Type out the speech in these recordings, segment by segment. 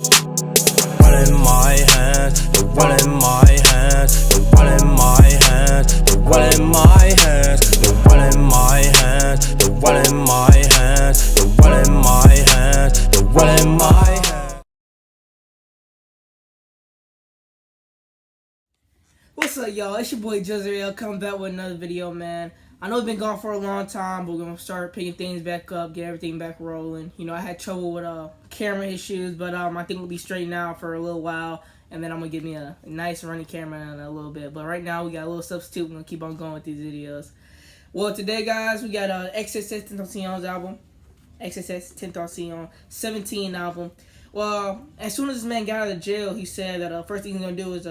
One in my hands, the one in my hands, the one in my hands, the one in my hands, the one in my hands, the one in my hands, the one in my hands, the one in my hands. What's up, y'all? It's your boy Jezreel coming back with another video, man. I know it's been gone for a long time, but we're gonna start picking things back up, get everything back rolling. You know, I had trouble with camera issues, but I think we'll be straight now for a little while, and then I'm gonna get me a nice running camera in a little bit. But right now we got a little substitute. We're gonna keep on going with these videos. Well, today, guys, we got XXXTENTACION's album, XXXTENTACION 17 album. Well, as soon as this man got out of jail, he said that first thing he's gonna do is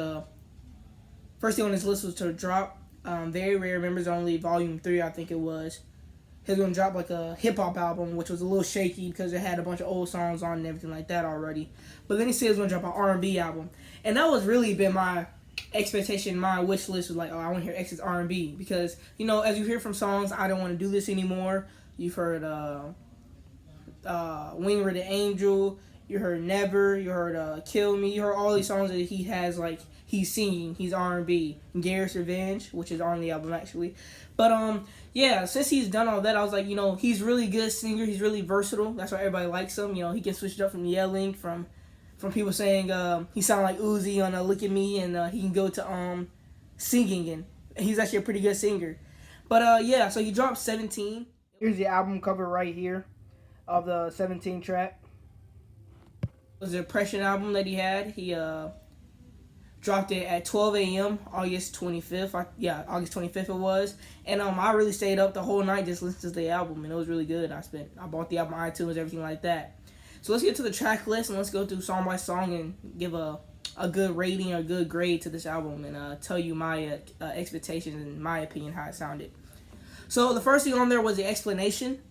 first thing on his list was to drop Very Rare Members Only Volume 3, I think it was. He was going to drop like a hip-hop album, which was a little shaky because it had a bunch of old songs on and everything like that already. But then he said he was going to drop an R&B album. And that was really been my expectation. My wish list was like, oh, I want to hear X's R&B. Because, you know, as you hear from songs, I Don't Want to Do This Anymore. You've heard Winged the Angel. You heard Never. You heard Kill Me. You heard all these songs that he has, like, he's singing. He's R&B. Garrett's Revenge, which is on the album, actually. But, yeah, since he's done all that, I was like, you know, he's really good singer. He's really versatile. That's why everybody likes him. You know, he can switch it up from yelling, from people saying he sounded like Uzi on Look at Me, and he can go to singing, and he's actually a pretty good singer. But, yeah, so he dropped 17. Here's the album cover right here of the 17 track. It was a Depression album that he had. He dropped it at 12 a.m. August 25th. August 25th it was. And I really stayed up the whole night just listening to the album, and it was really good. I bought the album on iTunes, everything like that. So let's get to the track list, and let's go through song by song and give a good rating or a good grade to this album, and tell you my expectations and my opinion how it sounded. So the first thing on there was the explanation.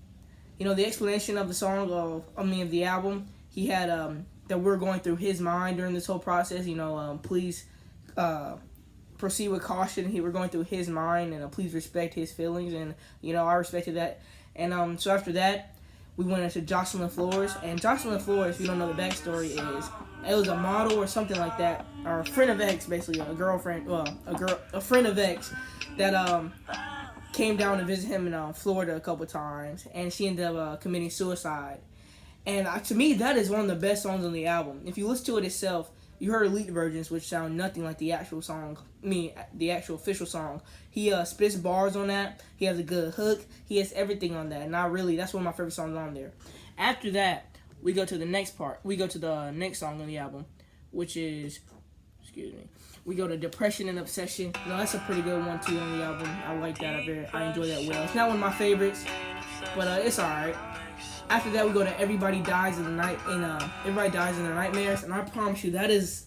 You know, the explanation of the song of the album. He had that we're going through his mind during this whole process. You know, please proceed with caution. We're going through his mind, and please respect his feelings. And, you know, I respected that. And so after that, we went into Jocelyn Flores. And Jocelyn Flores, if you don't know the backstory, it was a model or something like that, or a friend of X, basically, a girlfriend, a friend of X that came down to visit him in Florida a couple times, and she ended up committing suicide. And to me, that is one of the best songs on the album. If you listen to it itself, you heard elite versions, which sound nothing like the actual song. The actual official song. He spits bars on that. He has a good hook. He has everything on that. And that's one of my favorite songs on there. After that, we go to the next part. We go to the next song on the album, which is, we go to Depression and Obsession. You know, that's a pretty good one too on the album. I like that. I enjoy that well. It's not one of my favorites, but it's alright. After that, we go to Everybody Dies in the Night, Everybody Dies in Their Nightmares, and I promise you that's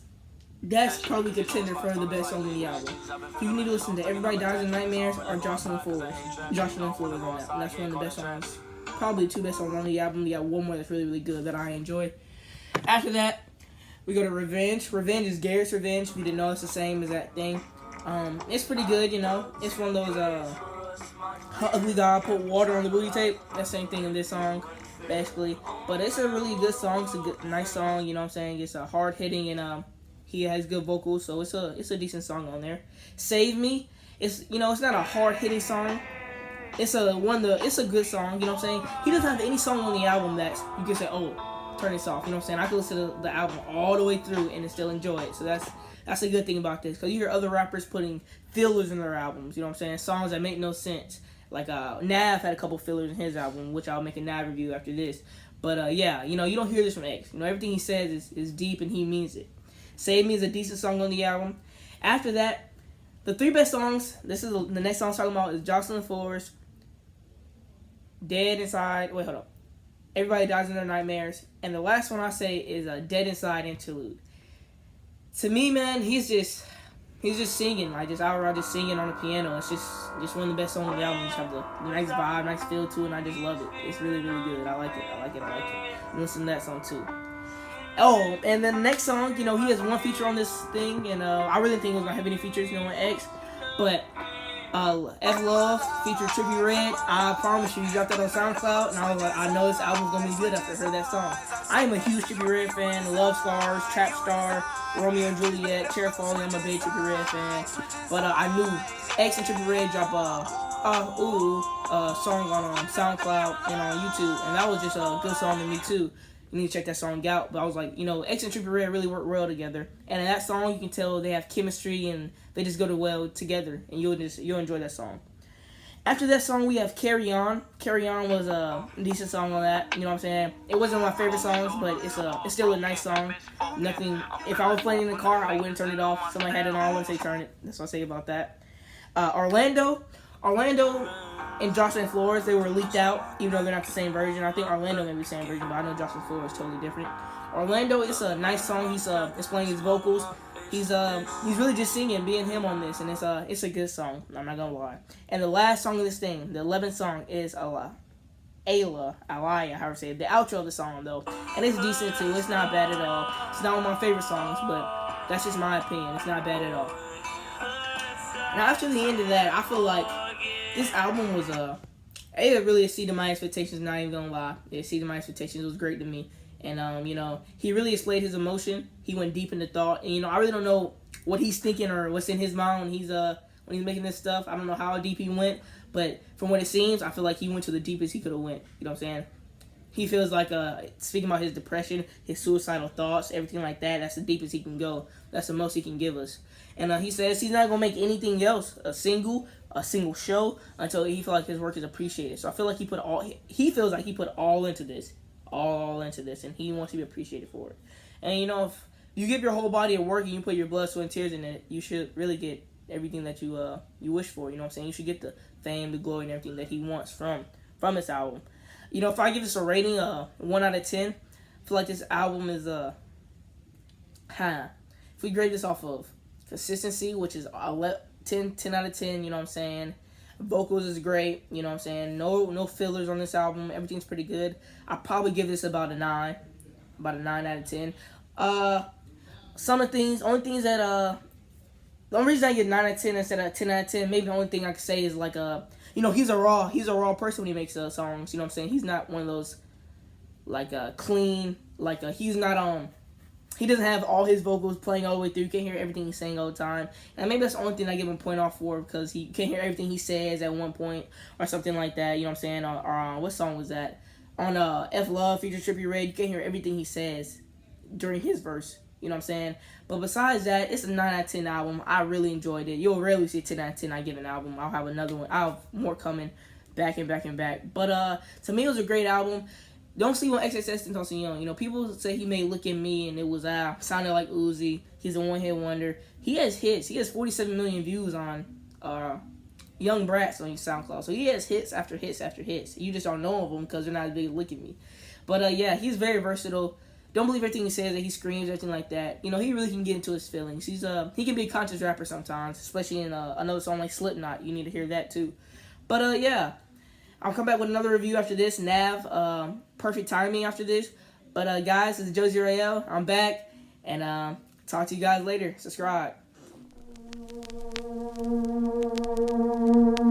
probably contender for the best song on the album. You need to listen to Everybody Dies in Nightmares or Jocelyn Flores on that. And that's one of the best songs, probably the two best songs on the album. We got one more that's really, really good that I enjoy. After that, we go to Revenge. Revenge is Garrett's Revenge. If you didn't know, it's the same as that thing. It's pretty good, you know. It's one of those ugly guy put water on the booty tape. That same thing in this song, basically. But it's a really good song. It's a good, nice song. You know what I'm saying? It's a hard hitting, and he has good vocals, so it's a decent song on there. Save Me. It's not a hard hitting song. It's a good song. You know what I'm saying? He doesn't have any song on the album that you can say, oh, turn this off. You know what I'm saying? I can listen to the album all the way through and still enjoy it. So that's a good thing about this, because you hear other rappers putting fillers in their albums. You know what I'm saying? Songs that make no sense. Like Nav had a couple fillers in his album, which I'll make a Nav review after this. But yeah, you know, you don't hear this from X. You know, everything he says is deep and he means it. Save Me is a decent song on the album. After that, the three best songs. This is the next song I'm talking about is Jocelyn Flores, Dead Inside. Wait, hold up. Everybody Dies in Their Nightmares, and the last one I say is Dead Inside Interlude. To me, man, he's just singing, like outright just singing on the piano. It's just one of the best songs on the album. Just have the nice vibe, nice feel to it, and I just love it. It's really, really good. I like it. Listen to that song too. Oh, and then the next song, you know, he has one feature on this thing, and I really didn't think it was gonna have any features, you know, on X, but F Love featured Trippie Redd. I promise you, you got that on SoundCloud, and I was like, I know this album's gonna be good after I heard that song. I am a huge Trippie Redd fan. Love Scars, Trap Star, Romeo and Juliet, Cherry Falling. I'm a big Trippie Redd fan. But I knew X and Trippie Redd drop song on SoundCloud and on YouTube, and that was just a good song to me too. You need to check that song out. But I was like, X and Trippie Redd really work well together. And in that song, you can tell they have chemistry and they just go well together. And you'll enjoy that song. After that song, we have Carry On. Carry On was a decent song on that. You know what I'm saying? It wasn't one of my favorite songs, but it's still a nice song. Nothing. If I was playing in the car, I wouldn't turn it off. Somebody had it on, I wouldn't say turn it. That's what I say about that. Orlando and Jocelyn Flores, they were leaked out, even though they're not the same version. I think Orlando may be the same version, but I know Jocelyn Flores is totally different. Orlando, it's a nice song. He's explaining his vocals. He's really just singing, being him on this, and it's a good song. I'm not gonna lie. And the last song of this thing, the 11th song, is Alaya, however say it. The outro of the song though, and it's decent too. It's not bad at all. It's not one of my favorite songs, but that's just my opinion. It's not bad at all. Now after the end of that, I feel like this album was it really exceeded my expectations. Not even gonna lie, it exceeded my expectations. It was great to me, and he really displayed his emotion. He went deep into thought, and I really don't know what he's thinking or what's in his mind when he's making this stuff. I don't know how deep he went, but from what it seems, I feel like he went to the deepest he could have went. You know what I'm saying? He feels like speaking about his depression, his suicidal thoughts, everything like that. That's the deepest he can go. That's the most he can give us. And he says he's not gonna make anything else a single show until he feels like his work is appreciated. So I feel like he feels like he put all into this, and he wants to be appreciated for it. And if you give your whole body of work and you put your blood, sweat, and tears in it, you should really get everything that you wish for. You know what I'm saying? You should get the fame, the glory, and everything that he wants from this album. If I give this a rating, 1 out of 10, I feel like this album is if we grade this off of consistency, which is 10 out of 10, you know what I'm saying? Vocals is great, you know what I'm saying? No fillers on this album. Everything's pretty good. I'll probably give this about a 9 out of 10. The only reason I get 9 out of 10 instead of 10 out of 10, maybe the only thing I could say is like he's a raw person when he makes songs, you know what I'm saying? He's not one of those clean, he's not he doesn't have all his vocals playing all the way through. You can't hear everything he's saying all the time. And maybe that's the only thing I give him a point off for, because you can't hear everything he says at one point or something like that. You know what I'm saying? Or what song was that? On F Love featuring Trippie Redd, you can't hear everything he says during his verse. You know what I'm saying? But besides that, it's a 9 out of 10 album. I really enjoyed it. You'll rarely see 10 out of 10 I give an album. I'll have another one. I'll have more coming back and back and back. But to me, it was a great album. Don't sleep on XXXTentacion. People say he made Look at Me and it was sounded like Uzi. He's a one-hit wonder. He has hits. He has 47 million views on Young Brats on SoundCloud. So he has hits after hits after hits. You just don't know of them because they're not as big as Look at Me. But yeah, he's very versatile. Don't believe everything he says, that he screams, everything like that. He really can get into his feelings. He can be a conscious rapper sometimes, especially in another song like Slipknot. You need to hear that too. But yeah, I'll come back with another review after this. Nav, perfect timing after this. But guys, this is Josie Rael. I'm back, and talk to you guys later. Subscribe.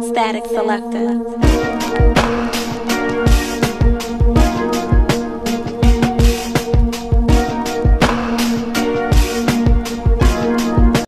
Static Selector.